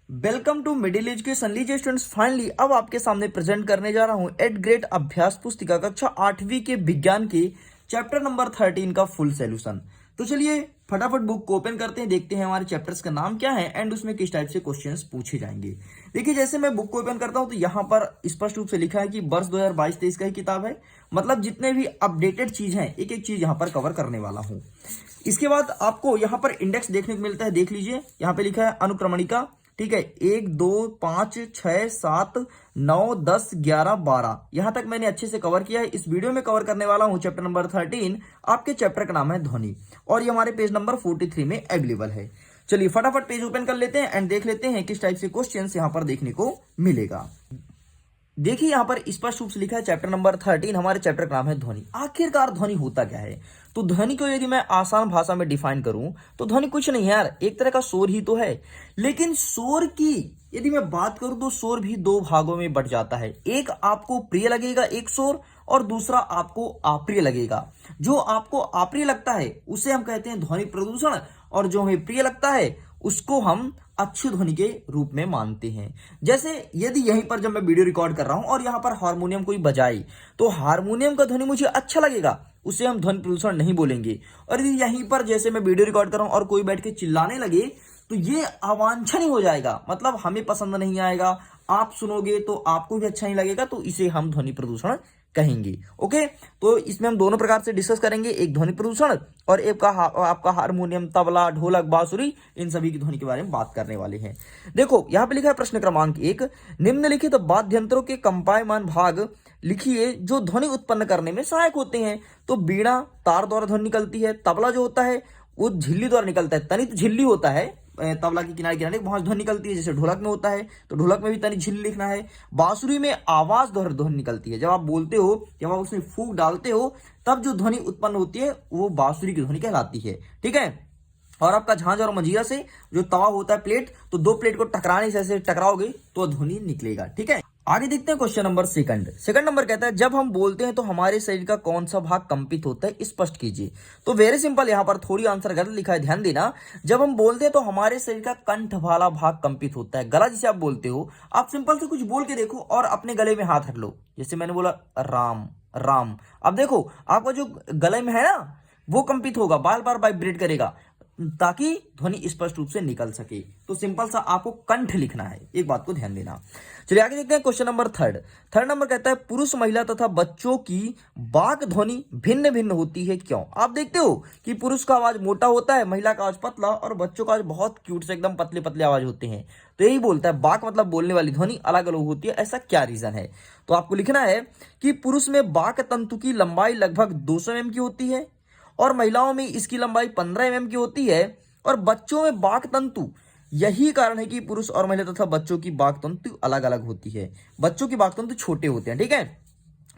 Welcome to middle education. लीजिए students, finally अब आपके सामने प्रेजेंट करने जा रहा हूं 8th ग्रेड अभ्यास पुस्तिका कक्षा 8वीं के विज्ञान के चैप्टर नंबर 13 का फुल सॉल्यूशन। तो चलिए फटाफट बुक को ओपन करते हैं, देखते हैं हमारे चैप्टर्स का नाम क्या है एंड उसमें किस टाइप से क्वेश्चंस पूछे जाएंगे। देखिए जैसे मैं बुक को ओपन करता हूं तो यहाँ पर स्पष्ट रूप से लिखा है कि वर्ष 2022-23 का ही किताब है। मतलब जितने भी अपडेटेड चीज हैं एक एक चीज यहाँ पर कवर करने वाला हूँ। इसके बाद आपको यहाँ पर इंडेक्स देखने को मिलता है, देख लीजिए यहाँ पे लिखा है अनुक्रमणिका। ठीक है, 1 2 5 6 7 9 10 11 12 यहां तक मैंने अच्छे से कवर किया है। इस वीडियो में कवर करने वाला हूं चैप्टर नंबर 13। आपके चैप्टर का नाम है ध्वनि और ये हमारे पेज नंबर 43 में अवेलेबल है। चलिए फटाफट पेज ओपन कर लेते हैं एंड देख लेते हैं किस टाइप से क्वेश्चंस यहां पर देखने को मिलेगा। देखिए यहाँ पर स्पष्ट रूप से लिखा है चैप्टर नंबर 13, हमारे चैप्टर का नाम है ध्वनि। आखिरकार ध्वनि होता क्या है? तो ध्वनि को यदि मैं आसान भाषा में डिफाइन करूं तो ध्वनि कुछ नहीं है यार, एक तरह का शोर ही तो है। लेकिन शोर की यदि मैं बात करूं तो शोर भी दो भागों में बंट जाता है। एक आपको प्रिय लगेगा एक शोर, और दूसरा आपको अप्रिय लगेगा। जो आपको अप्रिय लगता है उसे हम कहते हैं ध्वनि प्रदूषण, और जो हमें प्रिय लगता है उसको हम अच्छी ध्वनि के रूप में मानते हैं। जैसे यदि यहीं पर जब मैं वीडियो रिकॉर्ड कर रहा हूं और यहां पर हारमोनियम कोई बजाई तो हारमोनियम का ध्वनि मुझे अच्छा लगेगा, उसे हम ध्वनि प्रदूषण नहीं बोलेंगे। और यदि यहीं पर जैसे मैं वीडियो रिकॉर्ड कर रहा हूं और कोई बैठ के चिल्लाने लगे तो ये अवांछनीय हो जाएगा, मतलब हमें पसंद नहीं आएगा, आप सुनोगे तो आपको भी अच्छा नहीं लगेगा, तो इसे हम ध्वनि प्रदूषण कहेंगे। ओके, तो इसमें हम दोनों प्रकार से डिस्कस करेंगे, एक ध्वनि प्रदूषण और एक का आपका हारमोनियम, तबला, ढोलक, बांसुरी, इन सभी की ध्वनि के बारे में बात करने वाले हैं। देखो यहाँ पे लिखा है प्रश्न क्रमांक 1, निम्नलिखित वाद्य यंत्रों के कंपायमान भाग लिखिए जो ध्वनि उत्पन्न करने में सहायक होते हैं। तो बीड़ा तार द्वारा ध्वनि निकलती है, तबला जो होता है वो झिल्ली द्वारा निकलता है, तनित झिल्ली होता है तबला की किनारे किनारे वहां ध्वनि निकलती है। जैसे ढोलक में होता है तो ढोलक में भी तनी झिल्ली लिखना है। बांसुरी में आवाज द्वारा ध्वनि निकलती है, जब आप बोलते हो, जब आप उसमें फूंक डालते हो तब जो ध्वनि उत्पन्न होती है वो बांसुरी की ध्वनि कहलाती है। ठीक है, और आपका झांझ और मंजीरा से जो तवा होता है प्लेट, तो दो प्लेट को टकराने से ऐसे टकराओगे तो ध्वनि निकलेगा। ठीक है, आगे देखते हैं क्वेश्चन नंबर सेकंड नंबर कहता है जब हम बोलते हैं तो हमारे शरीर का कौन सा भाग कंपित होता है, स्पष्ट कीजिए। तो वेरी सिंपल, यहां पर थोड़ी आंसर गलत लिखा है, ध्यान देना। जब हम बोलते हैं तो हमारे शरीर का कंठ वाला भाग कंपित होता है। गला जिसे आप बोलते हो, आप सिंपल से कुछ बोल के देखो और अपने गले में हाथ रख लो। जैसे मैंने बोला राम राम, अब देखो आपका जो गले में है ना वो कंपित होगा, बार बार वाइब्रेट करेगा ताकि ध्वनि स्पष्ट रूप से निकल सके। तो सिंपल सा आपको कंठ लिखना है, एक बात को ध्यान देना। चलिए आगे देखते हैं क्वेश्चन नंबर थर्ड नंबर कहता है पुरुष, महिला तथा बच्चों की वाक ध्वनि भिन्न भिन्न होती है, क्यों? आप देखते हो कि पुरुष का आवाज मोटा होता है, महिला का आवाज पतला, और बच्चों का आवाज बहुत क्यूट से एकदम पतले पतले आवाज होते हैं। तो यही बोलता है वाक मतलब बोलने वाली ध्वनि अलग अलग होती है, ऐसा क्या रीजन है? तो आपको लिखना है कि पुरुष में वाक तंतु की लंबाई लगभग 200 mm की होती है, और महिलाओं में इसकी लंबाई 15 mm की होती है, और बच्चों में वाक तंतु, यही कारण है कि पुरुष और महिला तथा बच्चों की वाक तंतु अलग अलग होती है। बच्चों की वाक तंतु छोटे होते हैं, ठीक है,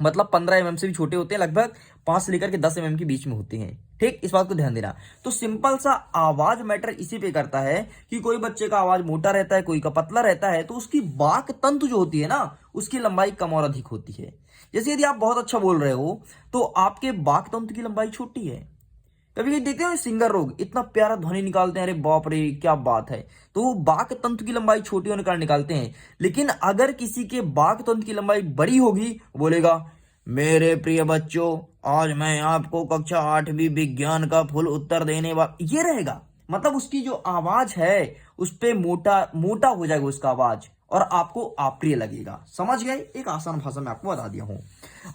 मतलब 15 mm से भी छोटे होते हैं, लगभग 5 से लेकर के 10 mm के बीच में होते हैं। ठीक, इस बात को ध्यान देना। तो सिंपल सा आवाज मैटर इसी पे करता है कि कोई बच्चे का आवाज मोटा रहता है, कोई का पतला रहता है, तो उसकी वाक तंतु जो होती है ना उसकी लंबाई कम और अधिक होती है। जैसे यदि आप बहुत अच्छा बोल रहे हो तो आपके वाक तंतु की लंबाई छोटी है। कभी कभी देखते हो सिंगर लोग इतना प्यारा ध्वनि निकालते हैं, अरे बाप रे क्या बात है, तो वो वाक तंतु की लंबाई छोटी होने के कारण निकालते हैं। लेकिन अगर किसी के वाक तंतु की लंबाई बड़ी होगी, बोलेगा मेरे प्रिय बच्चों आज मैं आपको कक्षा 8वीं विज्ञान का फुल उत्तर देने वाला, ये रहेगा। मतलब उसकी जो आवाज है उस पे मोटा मोटा हो जाएगा उसका आवाज, और आपको अप्रिय लगेगा। समझ गए? एक आसान भाषा में आपको बता दिया हूं।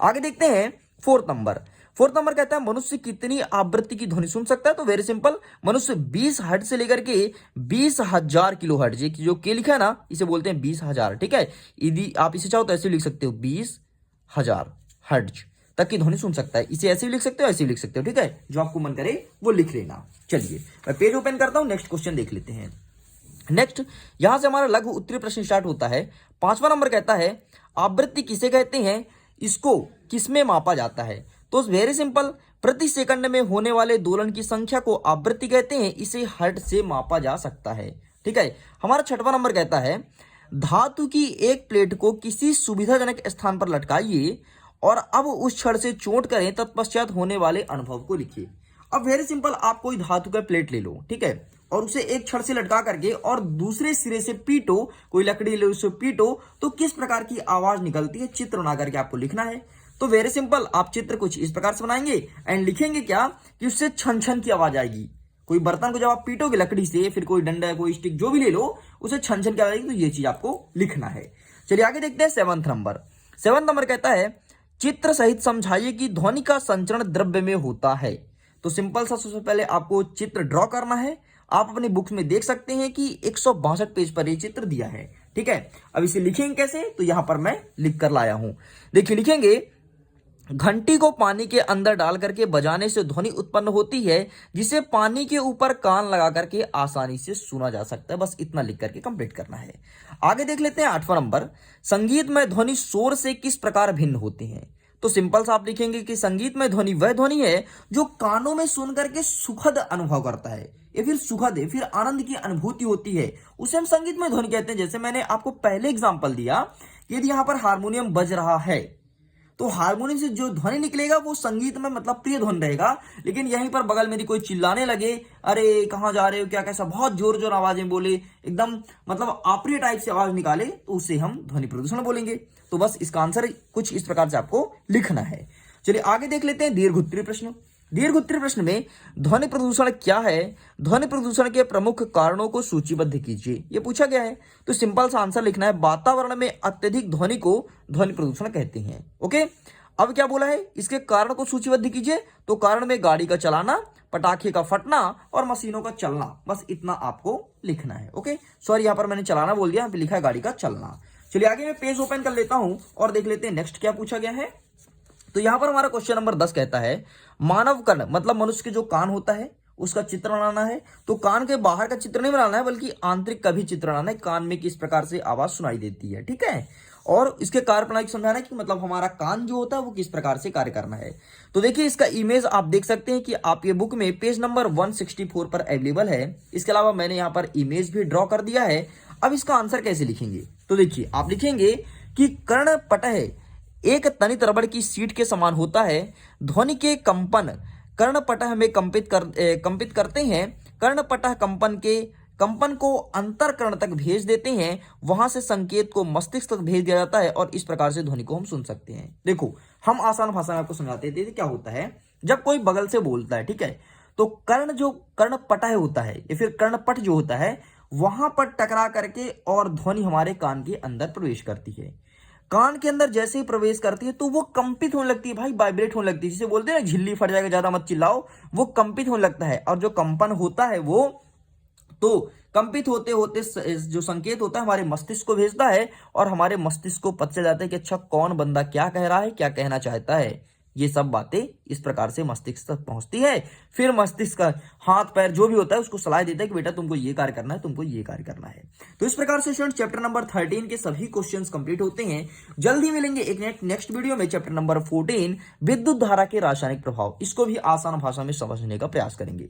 आगे देखते हैं फोर्थ नंबर कहता है मनुष्य कितनी आवृत्ति की ध्वनि सुन सकता है? तो वेरी सिंपल, मनुष्य 20 हर्ट्ज से लेकर के 20,000 किलो हर्ट्ज, जो के लिखा है ना इसे बोलते हैं 20,000। ठीक है, यदि आप इसे चाहो तो ऐसे लिख सकते हो 20,000 हर्ट्ज तक की ध्वनि सुन सकता है। इसे ऐसे भी लिख सकते हो, ऐसे भी लिख सकते हो। ठीक है, जो आपको मन करे वो लिख लेना। चलिए मैं पेज ओपन करता हूं, नेक्स्ट क्वेश्चन देख लेते हैं। नेक्स्ट यहां से हमारा लघु उत्तरीय प्रश्न स्टार्ट होता है। 5वां नंबर कहता है आवृत्ति किसे कहते हैं, इसको किसमें मापा जाता है? तो वेरी सिंपल, प्रति सेकंड में होने वाले दोलन की संख्या को आवृत्ति कहते हैं, इसे हर्ट्ज से मापा जा सकता है। ठीक है, हमारा 6वां नंबर कहता है धातु की एक प्लेट को किसी सुविधाजनक स्थान पर लटकाइए और अब उस क्षण से चोट करें, तत्पश्चात होने वाले अनुभव को लिखिए। अब वेरी सिंपल, आप कोई धातु का प्लेट ले लो, ठीक है, और उसे एक छड़ से लटका करके और दूसरे सिरे से पीटो, कोई लकड़ी ले उसे पीटो, तो किस प्रकार की आवाज निकलती है चित्र बना करके आपको लिखना है। तो वेरी सिंपल, आप चित्र कुछ इस प्रकार से बनाएंगे एंड लिखेंगे क्या कि उससे छन छन की आवाज आएगी। कोई बर्तन को जब आप पीटोगे लकड़ी से, फिर कोई डंडा कोई स्टिक जो भी ले लो, उसे छन छन की आवाज आएगी। तो ये चीज आपको लिखना है। चलिए आगे देखते हैं 7वां नंबर। 7वां नंबर कहता है चित्र सहित समझाइए कि ध्वनि का संचरण द्रव्य में होता है। तो सिंपल सा, सबसे पहले आपको चित्र ड्रॉ करना है। आप अपनी बुक्स में देख सकते हैं कि 162 पेज पर ये चित्र दिया है, ठीक है। अब इसे लिखेंगे कैसे, तो यहां पर मैं लिख कर लाया हूं। देखिए लिखेंगे, घंटी को पानी के अंदर डाल करके बजाने से ध्वनि उत्पन्न होती है, जिसे पानी के ऊपर कान लगा करके आसानी से सुना जा सकता है। बस इतना लिख करके कंप्लीट करना है। आगे देख लेते हैं 8वां नंबर। संगीत में ध्वनि शोर से किस प्रकार भिन्न होते हैं। तो सिंपल सा आप लिखेंगे कि संगीत में ध्वनि वह ध्वनि है जो कानों में सुन करके सुखद अनुभव करता है, या फिर सुखद है, फिर आनंद की अनुभूति होती है, उसे हम संगीत में ध्वनि कहते हैं। जैसे मैंने आपको पहले एग्जांपल दिया, यदि यहां पर हारमोनियम बज रहा है तो हारमोनियम से जो ध्वनि निकलेगा वो संगीत में मतलब प्रिय ध्वनि रहेगा। लेकिन यहीं पर बगल में कोई चिल्लाने लगे, अरे कहाँ जा रहे हो, क्या कैसा, बहुत जोर जोर आवाजें बोले, एकदम मतलब अप्रिय टाइप से आवाज निकाले, तो उसे हम ध्वनि प्रदूषण बोलेंगे। तो बस इसका आंसर कुछ इस प्रकार से आपको लिखना है। चलिए आगे देख लेते हैं दीर्घोत्तरीय प्रश्न। दीर्घोत्तरीय प्रश्न में ध्वनि प्रदूषण क्या है, ध्वनि प्रदूषण के प्रमुख कारणों को सूचीबद्ध कीजिए, ये पूछा गया है। तो सिंपल सा आंसर लिखना है, वातावरण में अत्यधिक ध्वनि को ध्वनि प्रदूषण कहते हैं। ओके, अब क्या बोला है, इसके कारण को सूचीबद्ध कीजिए। तो कारण में गाड़ी का चलाना, पटाखे का फटना और मशीनों का चलना, बस इतना आपको लिखना है। ओके, सॉरी यहाँ पर मैंने चलाना बोल दिया, यहाँ पे लिखा है गाड़ी का चलना। चलिए आगे मैं पेज ओपन कर लेता हूं और देख लेते हैं नेक्स्ट क्या पूछा गया है। तो यहां पर हमारा क्वेश्चन नंबर 10 कहता है मानव कर्ण मतलब मनुष्य के जो कान होता है उसका चित्र बनाना है। तो कान के बाहर का चित्र नहीं बनाना है, बल्कि आंतरिक का भी चित्र बनाना है, कान में किस प्रकार से आवाज सुनाई देती है, ठीक है। और इसके कार्यप्रणाली समझाना है कि मतलब हमारा कान जो होता है वो किस प्रकार से कार्य करना है। तो देखिए इसका इमेज आप देख सकते हैं कि आप ये बुक में पेज नंबर 164 पर अवेलेबल है। इसके अलावा मैंने यहाँ पर इमेज भी ड्रॉ कर दिया है। अब इसका आंसर कैसे लिखेंगे, तो देखिए आप लिखेंगे कि कर्णपटह एक तनित रबड़ की सीट के समान होता है। ध्वनि के कंपन कर्णपटह में कंपित करते हैं। कर्णपटह कंपन को अंतरकर्ण तक भेज देते हैं, वहां से संकेत को मस्तिष्क तक भेज दिया जाता है और इस प्रकार से ध्वनि को हम सुन सकते हैं। देखो हम आसान भाषा में आपको समझाते थे क्या होता है। जब कोई बगल से बोलता है, ठीक है, तो कर्णपटह होता है या फिर कर्णपट जो होता है वहां पर टकरा करके और ध्वनि हमारे कान के अंदर प्रवेश करती है। कान के अंदर जैसे ही प्रवेश करती है तो वो कंपित होने लगती है भाई, वाइब्रेट होने लगती है। जिसे बोलते हैं ना झिल्ली फट जाएगा, ज्यादा मत चिल्लाओ, वो कंपित होने लगता है। और जो कंपन होता है वो तो कंपित होते होते जो संकेत होता है हमारे मस्तिष्क को भेजता है और हमारे मस्तिष्क को पता चल जाता है कि अच्छा कौन बंदा क्या कह रहा है, क्या कहना चाहता है। ये सब बातें इस प्रकार से मस्तिष्क तक पहुंचती है। फिर मस्तिष्क का हाथ पैर जो भी होता है उसको सलाह देता है कि बेटा तुमको ये कार्य करना है, तुमको ये कार्य करना है। तो इस प्रकार से स्टूडेंट चैप्टर नंबर 13 के सभी क्वेश्चंस कंप्लीट होते हैं। जल्द ही मिलेंगे एक नेक्स्ट वीडियो में चैप्टर नंबर 14 विद्युत धारा के रासायनिक प्रभाव। इसको भी आसान भाषा में समझने का प्रयास करेंगे।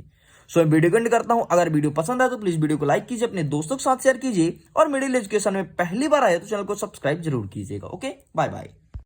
सो मैं वीडियो एंड करता हूं। अगर वीडियो पसंद आए तो प्लीज वीडियो को लाइक कीजिए, अपने दोस्तों के साथ शेयर कीजिए और मिडिल एजुकेशन में पहली बार आए तो चैनल को सब्सक्राइब जरूर कीजिएगा। Okay, bye bye.